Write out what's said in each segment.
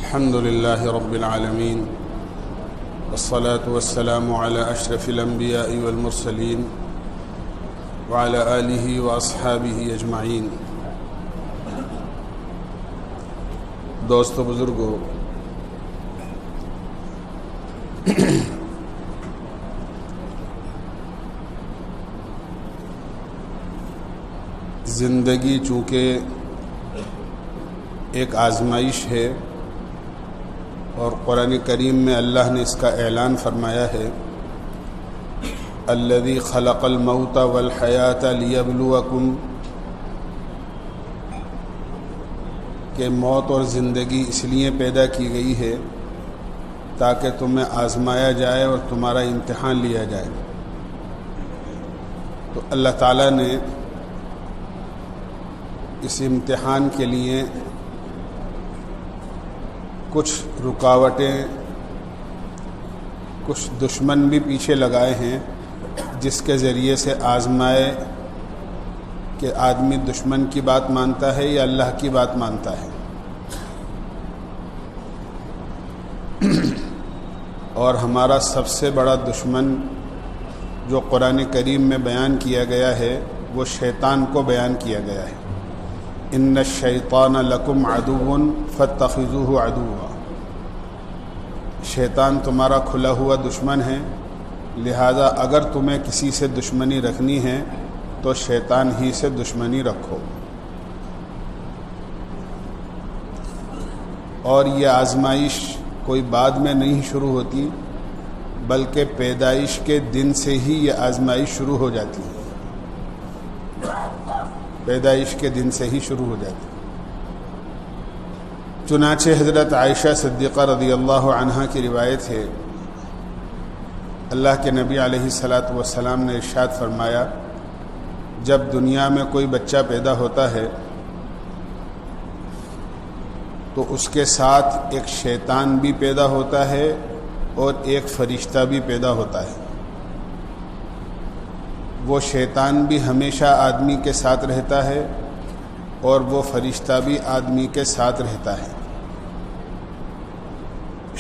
الحمد لله رب العالمين والصلاة والسلام على أشرف الأنبياء والمرسلين وعلى آله وأصحابه أجمعين. دوستو بزرگو، زندگی چونکہ ایک آزمائش ہے اور قرآن کریم میں اللہ نے اس کا اعلان فرمایا ہے، الذی خلق الموت والحیات لیبلوکم، کہ موت اور زندگی اس لیے پیدا کی گئی ہے تاکہ تمہیں آزمایا جائے اور تمہارا امتحان لیا جائے. تو اللہ تعالیٰ نے اس امتحان کے لیے کچھ رکاوٹیں، کچھ دشمن بھی پیچھے لگائے ہیں جس کے ذریعے سے آزمائے کہ آدمی دشمن کی بات مانتا ہے یا اللہ کی بات مانتا ہے. اور ہمارا سب سے بڑا دشمن جو قرآن کریم میں بیان کیا گیا ہے وہ شیطان کو بیان کیا گیا ہے. ان الشیطان لکم عدو فاتخذوہ عدوا، شیطان تمہارا کھلا ہوا دشمن ہے، لہذا اگر تمہیں کسی سے دشمنی رکھنی ہے تو شیطان ہی سے دشمنی رکھو. اور یہ آزمائش کوئی بعد میں نہیں شروع ہوتی بلکہ پیدائش کے دن سے ہی یہ آزمائش شروع ہو جاتی ہے، پیدائش کے دن سے ہی شروع ہو جاتی. چنانچہ حضرت عائشہ صدیقہ رضی اللہ عنہا کی روایت ہے، اللہ کے نبی علیہ الصلاۃ والسلام نے ارشاد فرمایا، جب دنیا میں کوئی بچہ پیدا ہوتا ہے تو اس کے ساتھ ایک شیطان بھی پیدا ہوتا ہے اور ایک فرشتہ بھی پیدا ہوتا ہے. وہ شیطان بھی ہمیشہ آدمی کے ساتھ رہتا ہے اور وہ فرشتہ بھی آدمی کے ساتھ رہتا ہے.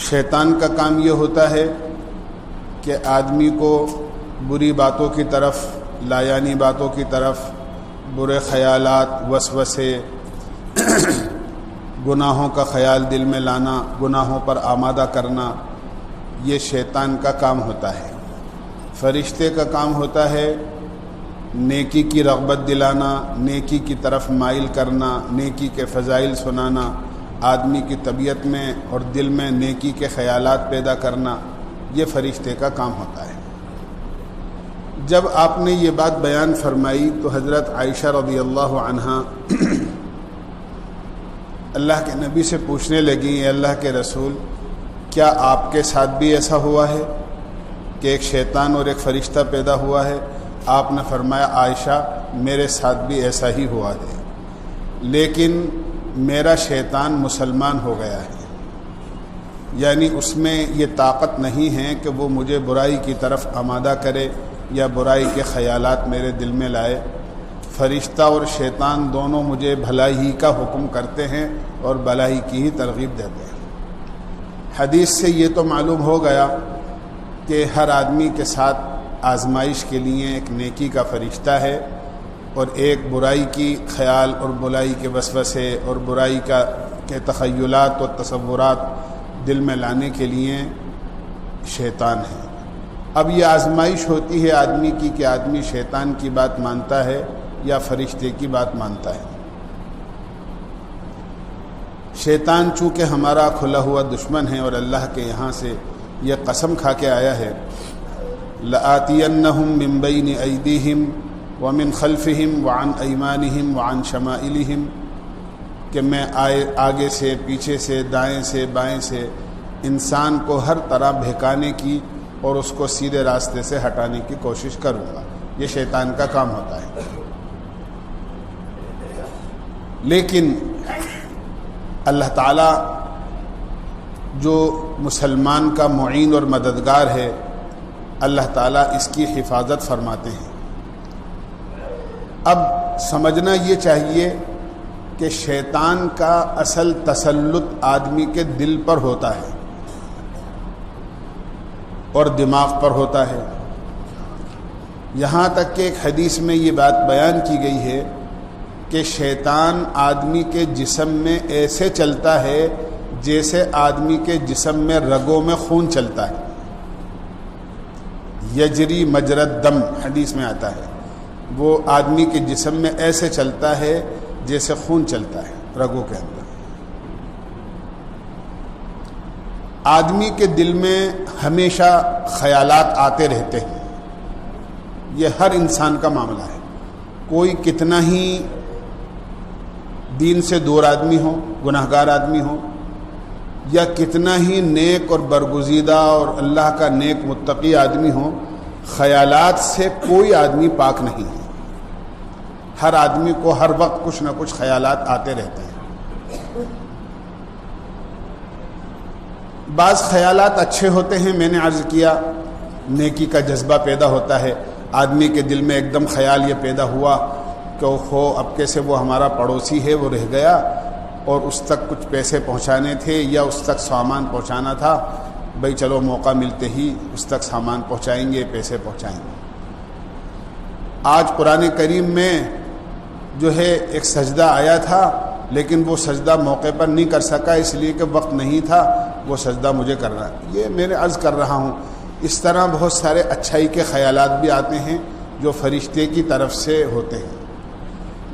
شیطان کا کام یہ ہوتا ہے کہ آدمی کو بری باتوں کی طرف، لایانی باتوں کی طرف، برے خیالات، وسوسے، گناہوں کا خیال دل میں لانا، گناہوں پر آمادہ کرنا، یہ شیطان کا کام ہوتا ہے. فرشتے کا کام ہوتا ہے نیکی کی رغبت دلانا، نیکی کی طرف مائل کرنا، نیکی کے فضائل سنانا، آدمی کی طبیعت میں اور دل میں نیکی کے خیالات پیدا کرنا، یہ فرشتے کا کام ہوتا ہے. جب آپ نے یہ بات بیان فرمائی تو حضرت عائشہ رضی اللہ عنہا اللہ کے نبی سے پوچھنے لگیں، اے اللہ کے رسول، کیا آپ کے ساتھ بھی ایسا ہوا ہے کہ ایک شیطان اور ایک فرشتہ پیدا ہوا ہے؟ آپ نے فرمایا، عائشہ میرے ساتھ بھی ایسا ہی ہوا ہے، لیکن میرا شیطان مسلمان ہو گیا ہے، یعنی اس میں یہ طاقت نہیں ہے کہ وہ مجھے برائی کی طرف آمادہ کرے یا برائی کے خیالات میرے دل میں لائے. فرشتہ اور شیطان دونوں مجھے بھلائی کا حکم کرتے ہیں اور بھلائی کی ہی ترغیب دیتے ہیں. حدیث سے یہ تو معلوم ہو گیا کہ ہر آدمی کے ساتھ آزمائش کے لیے ایک نیکی کا فرشتہ ہے اور ایک برائی کی خیال اور برائی کے وسوسے اور برائی کے تخیلات اور تصورات دل میں لانے کے لیے شیطان ہے. اب یہ آزمائش ہوتی ہے آدمی کی کہ آدمی شیطان کی بات مانتا ہے یا فرشتے کی بات مانتا ہے. شیطان چونکہ ہمارا کھلا ہوا دشمن ہے اور اللہ کے یہاں سے یہ قسم کھا کے آیا ہے، لآتینہم من بین ایدیہم ومن خلفہم وعن ایمانہم وعن شمائلہم، کہ میں آگے سے، پیچھے سے، دائیں سے، بائیں سے انسان کو ہر طرح بہکانے کی اور اس کو سیدھے راستے سے ہٹانے کی کوشش کروں گا. یہ شیطان کا کام ہوتا ہے. لیکن اللہ تعالیٰ جو مسلمان کا معین اور مددگار ہے، اللہ تعالیٰ اس کی حفاظت فرماتے ہیں. اب سمجھنا یہ چاہیے کہ شیطان کا اصل تسلط آدمی کے دل پر ہوتا ہے اور دماغ پر ہوتا ہے. یہاں تک کہ ایک حدیث میں یہ بات بیان کی گئی ہے کہ شیطان آدمی کے جسم میں ایسے چلتا ہے جیسے آدمی کے جسم میں رگوں میں خون چلتا ہے. یجری مجرد دم حدیث میں آتا ہے. وہ آدمی کے جسم میں ایسے چلتا ہے جیسے خون چلتا ہے رگوں کے اندر. آدمی کے دل میں ہمیشہ خیالات آتے رہتے ہیں. یہ ہر انسان کا معاملہ ہے. کوئی کتنا ہی دین سے دور آدمی ہو، گناہگار آدمی ہو، یا کتنا ہی نیک اور برگزیدہ اور اللہ کا نیک متقی آدمی ہو، خیالات سے کوئی آدمی پاک نہیں ہے. ہر آدمی کو ہر وقت کچھ نہ کچھ خیالات آتے رہتے ہیں. بعض خیالات اچھے ہوتے ہیں. میں نے عرض کیا نیکی کا جذبہ پیدا ہوتا ہے. آدمی کے دل میں ایک دم خیال یہ پیدا ہوا کہ اب کیسے وہ ہمارا پڑوسی ہے، وہ رہ گیا اور اس تک کچھ پیسے پہنچانے تھے یا اس تک سامان پہنچانا تھا، بھئی چلو موقع ملتے ہی اس تک سامان پہنچائیں گے، پیسے پہنچائیں گے. آج قرآن کریم میں جو ہے ایک سجدہ آیا تھا، لیکن وہ سجدہ موقع پر نہیں کر سکا اس لیے کہ وقت نہیں تھا. وہ سجدہ مجھے کر رہا ہے. یہ میں نے عرض کر رہا ہوں. اس طرح بہت سارے اچھائی کے خیالات بھی آتے ہیں جو فرشتے کی طرف سے ہوتے ہیں.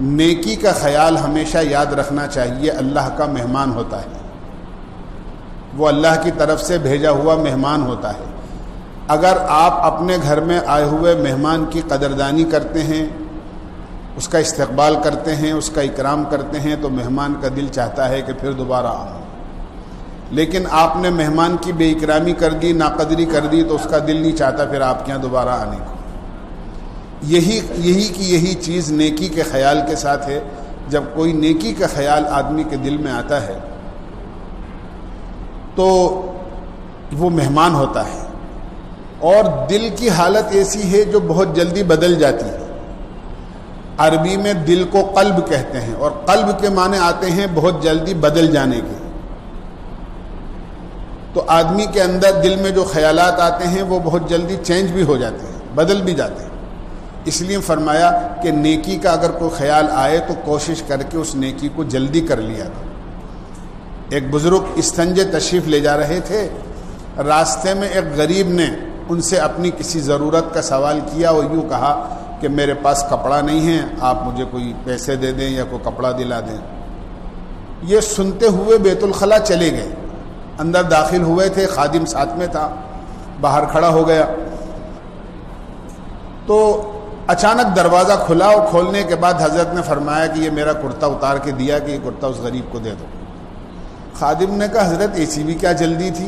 نیکی کا خیال ہمیشہ یاد رکھنا چاہیے اللہ کا مہمان ہوتا ہے. وہ اللہ کی طرف سے بھیجا ہوا مہمان ہوتا ہے. اگر آپ اپنے گھر میں آئے ہوئے مہمان کی قدردانی کرتے ہیں، اس کا استقبال کرتے ہیں، اس کا اکرام کرتے ہیں، تو مہمان کا دل چاہتا ہے کہ پھر دوبارہ آؤں. لیکن آپ نے مہمان کی بے اکرامی کر دی، ناقدری کر دی، تو اس کا دل نہیں چاہتا پھر آپ کے یہاں دوبارہ آنے کو. یہی چیز نیکی کے خیال کے ساتھ ہے. جب کوئی نیکی کا خیال آدمی کے دل میں آتا ہے تو وہ مہمان ہوتا ہے. اور دل کی حالت ایسی ہے جو بہت جلدی بدل جاتی ہے. عربی میں دل کو قلب کہتے ہیں، اور قلب کے معنی آتے ہیں بہت جلدی بدل جانے کے. تو آدمی کے اندر دل میں جو خیالات آتے ہیں وہ بہت جلدی چینج بھی ہو جاتے ہیں، بدل بھی جاتے ہیں. اس لیے فرمایا کہ نیکی کا اگر کوئی خیال آئے تو کوشش کر کے اس نیکی کو جلدی کر لیا کرو. ایک بزرگ استنجے تشریف لے جا رہے تھے. راستے میں ایک غریب نے ان سے اپنی کسی ضرورت کا سوال کیا اور یوں کہا کہ میرے پاس کپڑا نہیں ہے، آپ مجھے کوئی پیسے دے دیں یا کوئی کپڑا دلا دیں. یہ سنتے ہوئے بیت الخلا چلے گئے. اندر داخل ہوئے تھے، خادم ساتھ میں تھا، باہر کھڑا ہو گیا. تو اچانک دروازہ کھلا، اور کھولنے کے بعد حضرت نے فرمایا کہ یہ میرا کرتا اتار کے دیا کہ یہ کرتا اس غریب کو دے دو. خادم نے کہا حضرت ایسی بھی کیا جلدی تھی،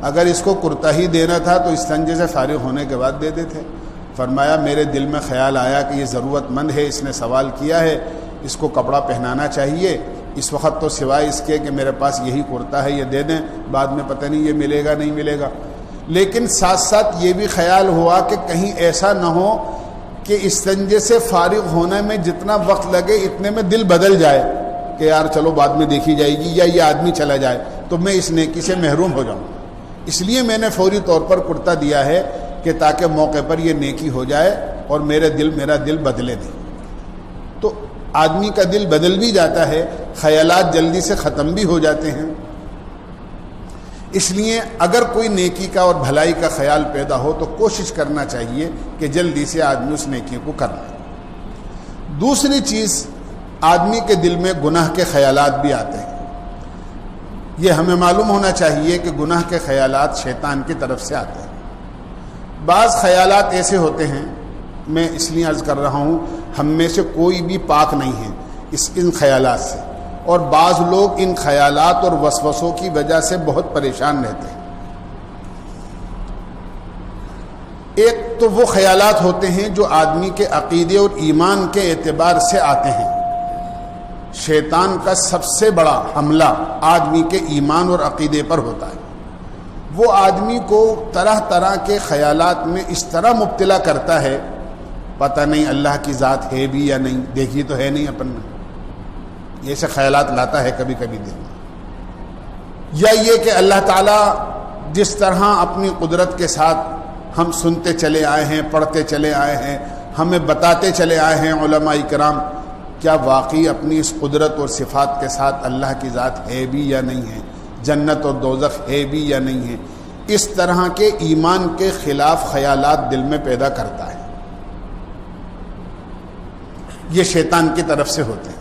اگر اس کو کرتا ہی دینا تھا تو استنجے سے فارغ ہونے کے بعد دے دیتے. فرمایا میرے دل میں خیال آیا کہ یہ ضرورت مند ہے، اس نے سوال کیا ہے، اس کو کپڑا پہنانا چاہیے. اس وقت تو سوائے اس کے کہ میرے پاس یہی کرتا ہے، یہ دے دیں، بعد میں پتہ نہیں یہ ملے گا نہیں ملے گا. لیکن ساتھ ساتھ یہ بھی خیال ہوا کہ کہیں ایسا نہ ہو کہ استنجے سے فارغ ہونے میں جتنا وقت لگے اتنے میں دل بدل جائے کہ یار چلو بعد میں دیکھی جائے گی، یا یہ آدمی چلا جائے تو میں اس نیکی سے محروم ہو جاؤں. اس لیے میں نے فوری طور پر کرتا دیا ہے کہ تاکہ موقع پر یہ نیکی ہو جائے اور میرا دل بدلے نہیں. تو آدمی کا دل بدل بھی جاتا ہے، خیالات جلدی سے ختم بھی ہو جاتے ہیں. اس لیے اگر کوئی نیکی کا اور بھلائی کا خیال پیدا ہو تو کوشش کرنا چاہیے کہ جلدی سے آدمی اس نیکی کو کر لے. دوسری چیز، آدمی کے دل میں گناہ کے خیالات بھی آتے ہیں. یہ ہمیں معلوم ہونا چاہیے کہ گناہ کے خیالات شیطان کی طرف سے آتے ہیں. بعض خیالات ایسے ہوتے ہیں، میں اس لیے عرض کر رہا ہوں ہم میں سے کوئی بھی پاک نہیں ہے ان خیالات سے، اور بعض لوگ ان خیالات اور وسوسوں کی وجہ سے بہت پریشان رہتے ہیں. ایک تو وہ خیالات ہوتے ہیں جو آدمی کے عقیدے اور ایمان کے اعتبار سے آتے ہیں. شیطان کا سب سے بڑا حملہ آدمی کے ایمان اور عقیدے پر ہوتا ہے. وہ آدمی کو طرح طرح کے خیالات میں اس طرح مبتلا کرتا ہے، پتہ نہیں اللہ کی ذات ہے بھی یا نہیں، دیکھی تو ہے نہیں اپن نے، ایسے خیالات لاتا ہے کبھی کبھی دل میں، یا یہ کہ اللہ تعالیٰ جس طرح اپنی قدرت کے ساتھ ہم سنتے چلے آئے ہیں، پڑھتے چلے آئے ہیں، ہمیں بتاتے چلے آئے ہیں علماء کرام، کیا واقعی اپنی اس قدرت اور صفات کے ساتھ اللہ کی ذات ہے بھی یا نہیں ہے، جنت اور دوزخ ہے بھی یا نہیں ہے، اس طرح کے ایمان کے خلاف خیالات دل میں پیدا کرتا ہے، یہ شیطان کی طرف سے ہوتے ہیں۔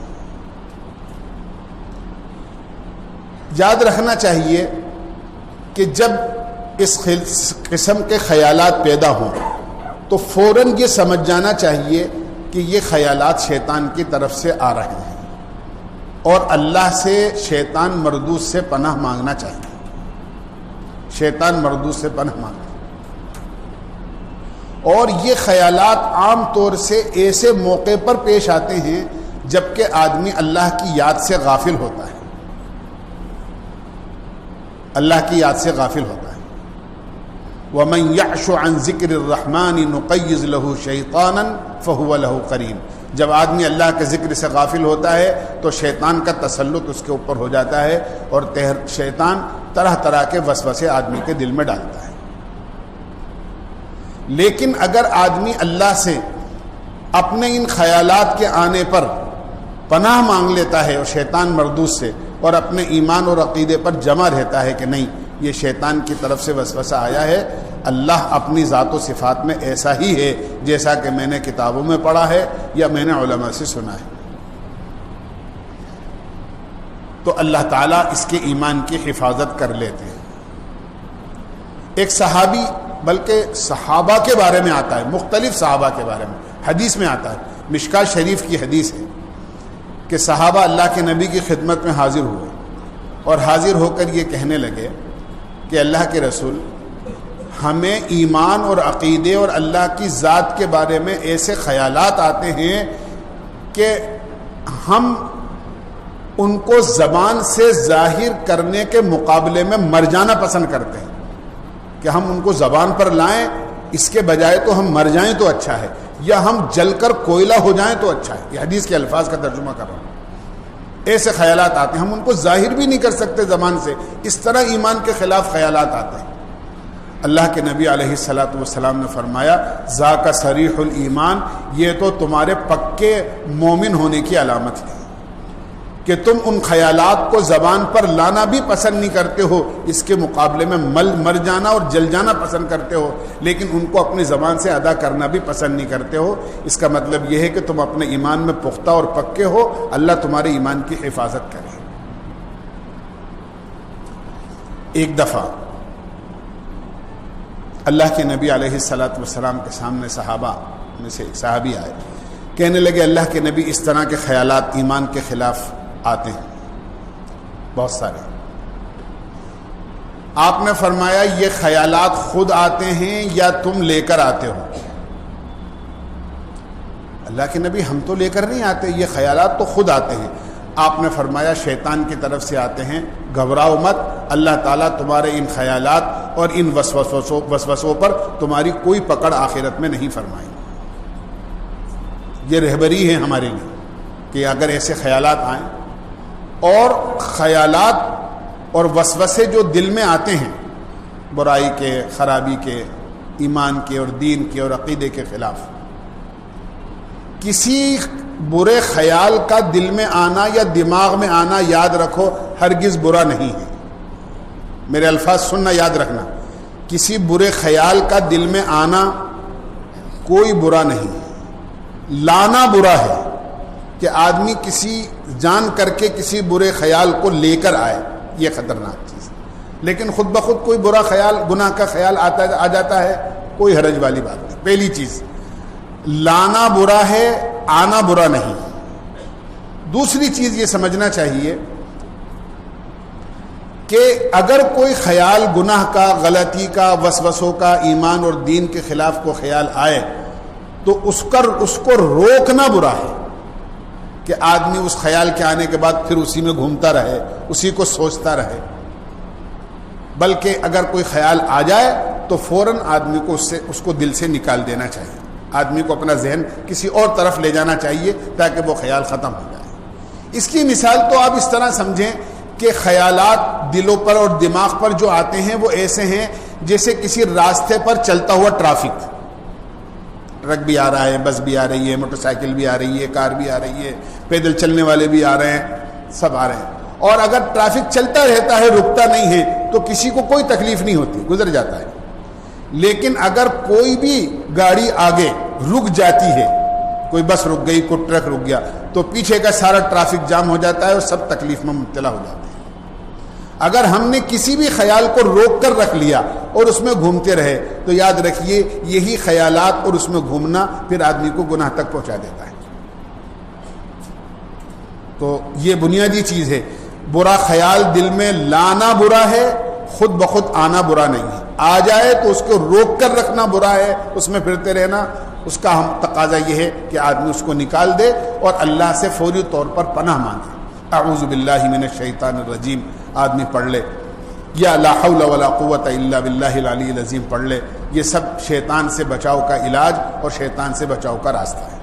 یاد رکھنا چاہیے کہ جب اس قسم کے خیالات پیدا ہوں تو فوراً یہ سمجھ جانا چاہیے کہ یہ خیالات شیطان کی طرف سے آ رہے ہیں، اور اللہ سے شیطان مردود سے پناہ مانگنا چاہیے، شیطان مردود سے پناہ مانگنا۔ اور یہ خیالات عام طور سے ایسے موقع پر پیش آتے ہیں جبکہ آدمی اللہ کی یاد سے غافل ہوتا ہے، اللہ کی یاد سے غافل ہوتا ہے۔ وَمَنْ يَعْشُ عَنْ ذِكْرِ الرَّحْمَنِ نُقَيِّضْ لَهُ شَيْطَانًا فَهُوَ لَهُ قَرِينٌ۔ جب آدمی اللہ کے ذکر سے غافل ہوتا ہے تو شیطان کا تسلط اس کے اوپر ہو جاتا ہے، اور شیطان طرح طرح کے وسوسے آدمی کے دل میں ڈالتا ہے۔ لیکن اگر آدمی اللہ سے اپنے ان خیالات کے آنے پر پناہ مانگ لیتا ہے اور شیطان مردود سے، اور اپنے ایمان اور عقیدے پر جمع رہتا ہے کہ نہیں، یہ شیطان کی طرف سے وسوسہ آیا ہے، اللہ اپنی ذات و صفات میں ایسا ہی ہے جیسا کہ میں نے کتابوں میں پڑھا ہے یا میں نے علماء سے سنا ہے، تو اللہ تعالیٰ اس کے ایمان کی حفاظت کر لیتے ہیں۔ ایک صحابی، بلکہ صحابہ کے بارے میں آتا ہے، مختلف صحابہ کے بارے میں حدیث میں آتا ہے، مشکاۃ شریف کی حدیث ہے کہ صحابہ اللہ کے نبی کی خدمت میں حاضر ہوئے، اور حاضر ہو کر یہ کہنے لگے کہ اللہ کے رسول، ہمیں ایمان اور عقیدے اور اللہ کی ذات کے بارے میں ایسے خیالات آتے ہیں کہ ہم ان کو زبان سے ظاہر کرنے کے مقابلے میں مر جانا پسند کرتے ہیں، کہ ہم ان کو زبان پر لائیں، اس کے بجائے تو ہم مر جائیں تو اچھا ہے، یا ہم جل کر کوئلہ ہو جائیں تو اچھا ہے۔ یہ حدیث کے الفاظ کا ترجمہ کر رہا ہوں۔ ایسے خیالات آتے ہیں، ہم ان کو ظاہر بھی نہیں کر سکتے زبان سے، اس طرح ایمان کے خلاف خیالات آتے ہیں۔ اللہ کے نبی علیہ الصلوۃ والسلام نے فرمایا، ذاک صریح الایمان، یہ تو تمہارے پکے مومن ہونے کی علامت ہے کہ تم ان خیالات کو زبان پر لانا بھی پسند نہیں کرتے ہو، اس کے مقابلے میں مر جانا اور جل جانا پسند کرتے ہو، لیکن ان کو اپنی زبان سے ادا کرنا بھی پسند نہیں کرتے ہو۔ اس کا مطلب یہ ہے کہ تم اپنے ایمان میں پختہ اور پکے ہو، اللہ تمہارے ایمان کی حفاظت کرے۔ ایک دفعہ اللہ کے نبی علیہ الصلوۃ والسلام کے سامنے صحابہ میں سے ایک صحابی آئے، کہنے لگے اللہ کے نبی، اس طرح کے خیالات ایمان کے خلاف آتے ہیں بہت سارے۔ آپ نے فرمایا یہ خیالات خود آتے ہیں یا تم لے کر آتے ہو؟ اللہ کے نبی ہم تو لے کر نہیں آتے، یہ خیالات تو خود آتے ہیں۔ آپ نے فرمایا شیطان کی طرف سے آتے ہیں، گھبراؤ مت، اللہ تعالیٰ تمہارے ان خیالات اور ان وسوسوں پر تمہاری کوئی پکڑ آخرت میں نہیں فرمائیں۔ یہ رہبری ہے ہمارے لیے کہ اگر ایسے خیالات آئیں، اور خیالات اور وسوسے جو دل میں آتے ہیں برائی کے، خرابی کے، ایمان کے اور دین کے اور عقیدے کے خلاف، کسی برے خیال کا دل میں آنا یا دماغ میں آنا، یاد رکھو ہرگز برا نہیں ہے۔ میرے الفاظ سننا، یاد رکھنا، کسی برے خیال کا دل میں آنا کوئی برا نہیں ہے، لانا برا ہے کہ آدمی کسی جان کر کے کسی برے خیال کو لے کر آئے، یہ خطرناک چیز ہے۔ لیکن خود بخود کوئی برا خیال، گناہ کا خیال آ جاتا ہے، کوئی حرج والی بات نہیں۔ پہلی چیز، لانا برا ہے، آنا برا نہیں۔ دوسری چیز یہ سمجھنا چاہیے کہ اگر کوئی خیال گناہ کا، غلطی کا، وسوسوں کا، ایمان اور دین کے خلاف کو خیال آئے تو اس کو روکنا برا ہے کہ آدمی اس خیال کے آنے کے بعد پھر اسی میں گھومتا رہے، اسی کو سوچتا رہے۔ بلکہ اگر کوئی خیال آ جائے تو فوراً آدمی کو اس کو دل سے نکال دینا چاہیے، آدمی کو اپنا ذہن کسی اور طرف لے جانا چاہیے تاکہ وہ خیال ختم ہو جائے۔ اس کی مثال تو آپ اس طرح سمجھیں کہ خیالات دلوں پر اور دماغ پر جو آتے ہیں وہ ایسے ہیں جیسے کسی راستے پر چلتا ہوا ٹریفک، ٹرک بھی آ رہا ہے، بس بھی آ رہی ہے، موٹر سائیکل بھی آ رہی ہے، کار بھی آ رہی ہے، پیدل چلنے والے بھی آ رہے ہیں، سب آ رہے ہیں. اور اگر ٹریفک چلتا رہتا ہے، رکتا نہیں ہے، تو کسی کو کوئی تکلیف نہیں ہوتی، گزر جاتا ہے. لیکن اگر کوئی بھی گاڑی آگے رک جاتی ہے، کوئی بس رک گئی، کوئی ٹرک رک گیا، تو پیچھے کا سارا ٹریفک جام ہو جاتا ہے اور سب تکلیف میں مبتلا ہو جاتے ہیں. اگر ہم نے کسی بھی خیال کو روک کر رکھ لیا اور اس میں گھومتے رہے تو یاد رکھیے یہی خیالات اور اس میں گھومنا پھر آدمی کو گناہ تک پہنچا دیتا ہے. تو یہ بنیادی چیز ہے. برا خیال دل میں لانا برا ہے، خود بخود آنا برا نہیں ہے. آ جائے تو اس کو روک کر رکھنا برا ہے، اس میں پھرتے رہنا. اس کا ہم تقاضا یہ ہے کہ آدمی اس کو نکال دے اور اللہ سے فوری طور پر پناہ مانگے. اعوذ باللہ من الشیطان الرجیم آدمی پڑھ لے، یا لا حول ولا قوت الا باللہ العلی العظیم پڑھ لے. یہ سب شیطان سے بچاؤ کا علاج اور شیطان سے بچاؤ کا راستہ ہے.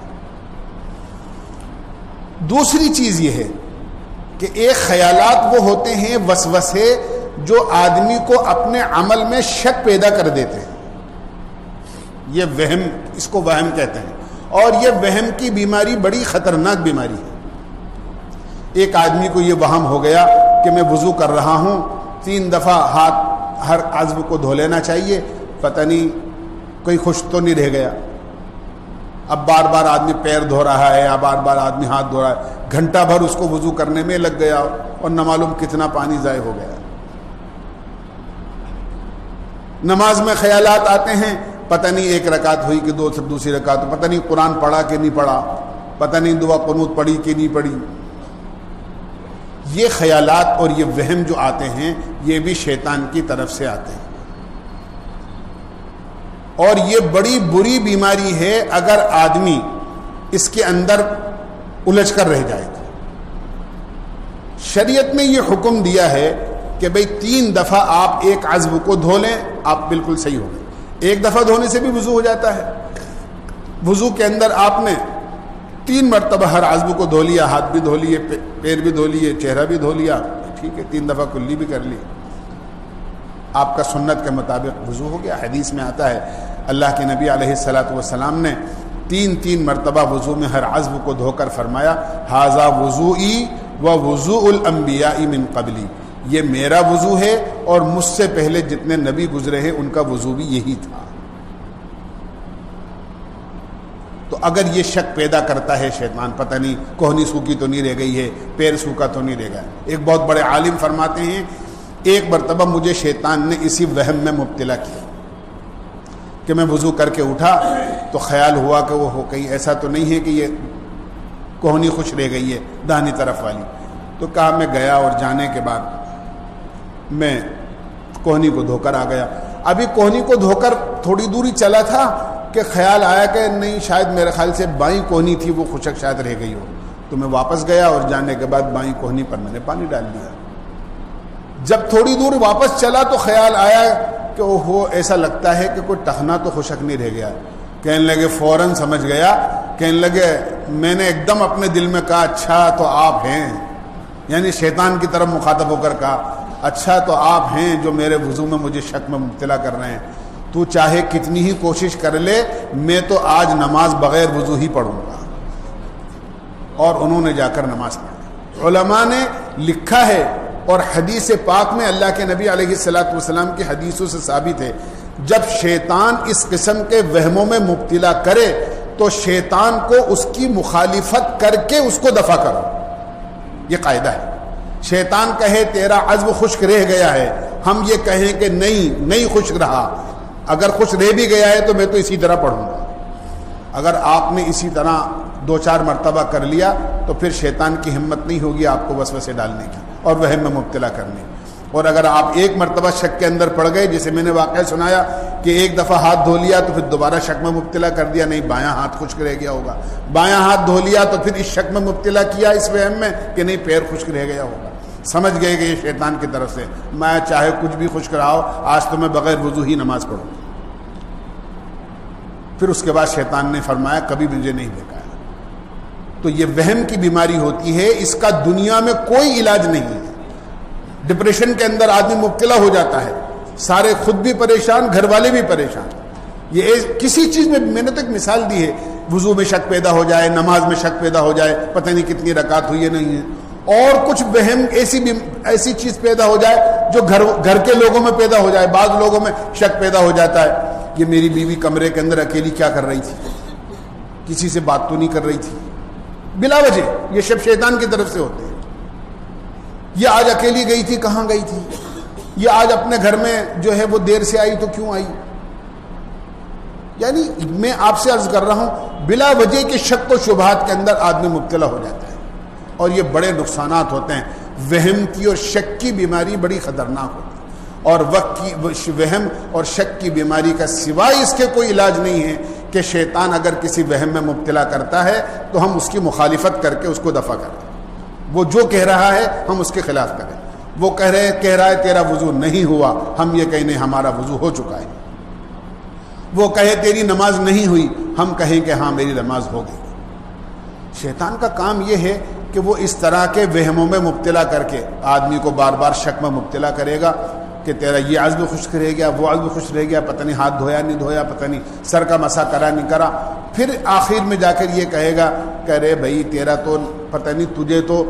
دوسری چیز یہ ہے کہ ایک خیالات وہ ہوتے ہیں وسوسے جو آدمی کو اپنے عمل میں شک پیدا کر دیتے ہیں. یہ وہم، اس کو وہم کہتے ہیں. اور یہ وہم کی بیماری بڑی خطرناک بیماری ہے. ایک آدمی کو یہ وہم ہو گیا کہ میں وضو کر رہا ہوں، 3 دفعہ ہاتھ ہر عضو کو دھو لینا چاہیے، پتہ نہیں کوئی خوش تو نہیں رہ گیا. اب بار بار آدمی پیر دھو رہا ہے یا بار بار آدمی ہاتھ دھو رہا ہے، گھنٹہ بھر اس کو وضو کرنے میں لگ گیا اور نہ معلوم کتنا پانی ضائع ہو گیا. نماز میں خیالات آتے ہیں، پتہ نہیں 1 رکعت ہوئی کہ دوسری رکعت، پتہ نہیں قرآن پڑھا کہ نہیں پڑھا، پتہ نہیں دعا قنوت پڑھی کہ نہیں پڑھی. یہ خیالات اور یہ وہم جو آتے ہیں یہ بھی شیطان کی طرف سے آتے ہیں. اور یہ بڑی بری بیماری ہے اگر آدمی اس کے اندر الجھ کر رہ جائے گا. شریعت نے یہ حکم دیا ہے کہ بھئی 3 دفعہ آپ ایک عضو کو دھو لیں، آپ بالکل صحیح ہو گئے. 1 دفعہ دھونے سے بھی وضو ہو جاتا ہے. وضو کے اندر آپ نے 3 مرتبہ ہر عضو کو دھو لیا، ہاتھ بھی دھو لیے، پیر بھی دھو لیے، چہرہ بھی دھو لیا، ٹھیک ہے. 3 دفعہ کلی بھی کر لی، آپ کا سنت کے مطابق وضو ہو گیا. حدیث میں آتا ہے اللہ کے نبی علیہ الصلوۃ والسلام نے 3 مرتبہ وضو میں ہر عضو کو دھو کر فرمایا ھذا وضوئی و وضوء الانبیاء من قبلی، یہ میرا وضو ہے اور مجھ سے پہلے جتنے نبی گزرے ہیں ان کا وضو بھی یہی تھا. تو اگر یہ شک پیدا کرتا ہے شیطان، پتہ نہیں کوہنی سوکھی تو نہیں رہ گئی ہے، پیر سوکھا تو نہیں رہ گیا. ایک بہت بڑے عالم فرماتے ہیں ایک مرتبہ مجھے شیطان نے اسی وہم میں مبتلا کیا کہ میں وضو کر کے اٹھا تو خیال ہوا کہ وہ کہیں ایسا تو نہیں ہے کہ یہ کوہنی خوش رہ گئی ہے داہنی طرف والی. تو کہا میں گیا اور جانے کے بعد میں کوہنی کو دھو کر آ گیا. ابھی کوہنی کو دھو کر تھوڑی دوری چلا تھا کہ خیال آیا کہ نہیں شاید میرے خیال سے بائیں کوہنی تھی وہ خشک شاید رہ گئی ہو. تو میں واپس گیا اور جانے کے بعد بائیں کوہنی پر میں نے پانی ڈال دیا. جب تھوڑی دور واپس چلا تو خیال آیا کہ اوہو ایسا لگتا ہے کہ کوئی ٹخنا تو خشک نہیں رہ گیا. کہنے لگے فوراً سمجھ گیا، کہنے لگے میں نے ایک دم اپنے دل میں کہا اچھا تو آپ ہیں، یعنی شیطان کی طرف مخاطب ہو کر کہا اچھا تو آپ ہیں جو میرے وضو میں مجھے شک میں مبتلا کر رہے ہیں. تو چاہے کتنی ہی کوشش کر لے میں تو آج نماز بغیر وضو ہی پڑھوں گا. اور انہوں نے جا کر نماز پڑھی. علماء نے لکھا ہے اور حدیث پاک میں اللہ کے نبی علیہ الصلوۃ والسلام کی حدیثوں سے ثابت ہے جب شیطان اس قسم کے وہموں میں مبتلا کرے تو شیطان کو اس کی مخالفت کر کے اس کو دفع کرو. یہ قاعدہ ہے. شیطان کہے تیرا عضو خشک رہ گیا ہے، ہم یہ کہیں کہ نہیں خشک رہا، اگر خشک رہ بھی گیا ہے تو میں تو اسی طرح پڑھوں گا. اگر آپ نے اسی طرح 2-4 مرتبہ کر لیا تو پھر شیطان کی ہمت نہیں ہوگی آپ کو وسوسے ڈالنے کی اور وہم میں مبتلا کرنے. اور اگر آپ 1 مرتبہ شک کے اندر پڑ گئے، جیسے میں نے واقعہ سنایا کہ 1 دفعہ ہاتھ دھو لیا تو پھر دوبارہ شک میں مبتلا کر دیا، نہیں بایاں ہاتھ خشک رہ گیا ہوگا، بایاں ہاتھ دھو لیا تو پھر اس شک میں مبتلا کیا اس وہم میں کہ نہیں پیر خشک رہ گیا ہوگا. سمجھ گئے کہ یہ شیطان کی طرف سے میں چاہے کچھ بھی خشک رہا ہو آج تو میں بغیر وضو ہی نماز پڑھوں. پھر اس کے بعد شیطان نے فرمایا کبھی مجھے نہیں دیکھا ہے. تو یہ وہم کی بیماری ہوتی ہے، اس کا دنیا میں کوئی علاج نہیں ہے۔ ڈپریشن کے اندر آدمی مبتلا ہو جاتا ہے، سارے خود بھی پریشان، گھر والے بھی پریشان۔ یہ کسی چیز میں نے تو ایک مثال دی ہے، وضو میں شک پیدا ہو جائے، نماز میں شک پیدا ہو جائے، پتہ نہیں کتنی رکعت ہوئی ہے نہیں ہے، اور کچھ وہم ایسی چیز پیدا ہو جائے جو گھر کے لوگوں میں پیدا ہو جائے، بعض لوگوں میں شک پیدا ہو جاتا ہے، یہ میری بیوی کمرے کے اندر اکیلی کیا کر رہی تھی، کسی سے بات تو نہیں کر رہی تھی، بلا وجہ۔ یہ شب شیطان کی طرف سے ہوتے ہیں۔ یہ آج اکیلی گئی تھی، کہاں گئی تھی، یہ آج اپنے گھر میں جو ہے وہ دیر سے آئی تو کیوں آئی۔ یعنی میں آپ سے عرض کر رہا ہوں، بلا وجہ کے شک و شبہات کے اندر آدمی مبتلا ہو جاتا ہے، اور یہ بڑے نقصانات ہوتے ہیں۔ وہم کی اور شک کی بیماری بڑی خطرناک ہوتی ہے، اور وہم اور شک کی بیماری کا سوائے اس کے کوئی علاج نہیں ہے کہ شیطان اگر کسی وہم میں مبتلا کرتا ہے تو ہم اس کی مخالفت کر کے اس کو دفع کریں۔ وہ جو کہہ رہا ہے ہم اس کے خلاف کریں۔ وہ کہہ رہا ہے تیرا وضو نہیں ہوا، ہم یہ کہیں نہیں ہمارا وضو ہو چکا ہے۔ وہ کہے تیری نماز نہیں ہوئی، ہم کہیں کہ ہاں میری نماز ہو گئی۔ شیطان کا کام یہ ہے کہ وہ اس طرح کے وہموں میں مبتلا کر کے آدمی کو بار بار شک میں مبتلا کرے گا کہ تیرا یہ عزم خشک رہ گیا، وہ عزم خشک رہ گیا، پتہ نہیں ہاتھ دھویا نہیں دھویا، پتہ نہیں سر کا مسح کرا نہیں کرا۔ پھر آخر میں جا کر یہ کہے گا کہ ارے بھائی تیرا تو پتہ نہیں، تجھے تو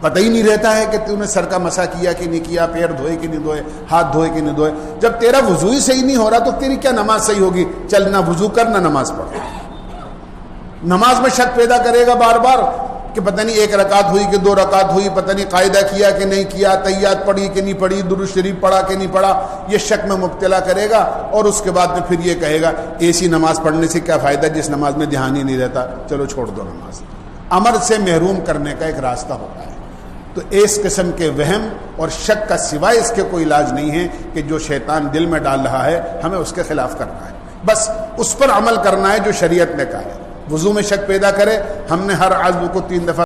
پتہ ہی نہیں رہتا ہے کہ تو نے سر کا مسح کیا کہ نہیں کیا، پیر دھوئے کہ نہیں دھوئے، ہاتھ دھوئے کہ نہیں دھوئے۔ جب تیرا وضو ہی صحیح نہیں ہو رہا تو تیری کیا نماز صحیح ہوگی؟ چل نہ وضو کر نہ نماز پڑھ۔ نماز میں شک پیدا کرے گا بار بار کہ پتہ نہیں 1 رکعت ہوئی کہ 2 رکعت ہوئی، پتہ نہیں قاعدہ کیا کہ نہیں کیا، تحیات پڑھی کہ نہیں پڑھی، درود شریف پڑھا کہ نہیں پڑھا۔ یہ شک میں مبتلا کرے گا، اور اس کے بعد میں پھر یہ کہے گا ایسی نماز پڑھنے سے کیا فائدہ جس نماز میں دھیان ہی نہیں رہتا، چلو چھوڑ دو نماز۔ عمل سے محروم کرنے کا ایک راستہ ہوتا ہے۔ تو اس قسم کے وہم اور شک کا سوائے اس کے کوئی علاج نہیں ہے کہ جو شیطان دل میں ڈال رہا ہے ہمیں اس کے خلاف کرنا ہے، بس اس پر عمل کرنا ہے جو شریعت نے کہا ہے۔ وضو میں شک پیدا کرے، ہم نے ہر عضو کو 3 دفعہ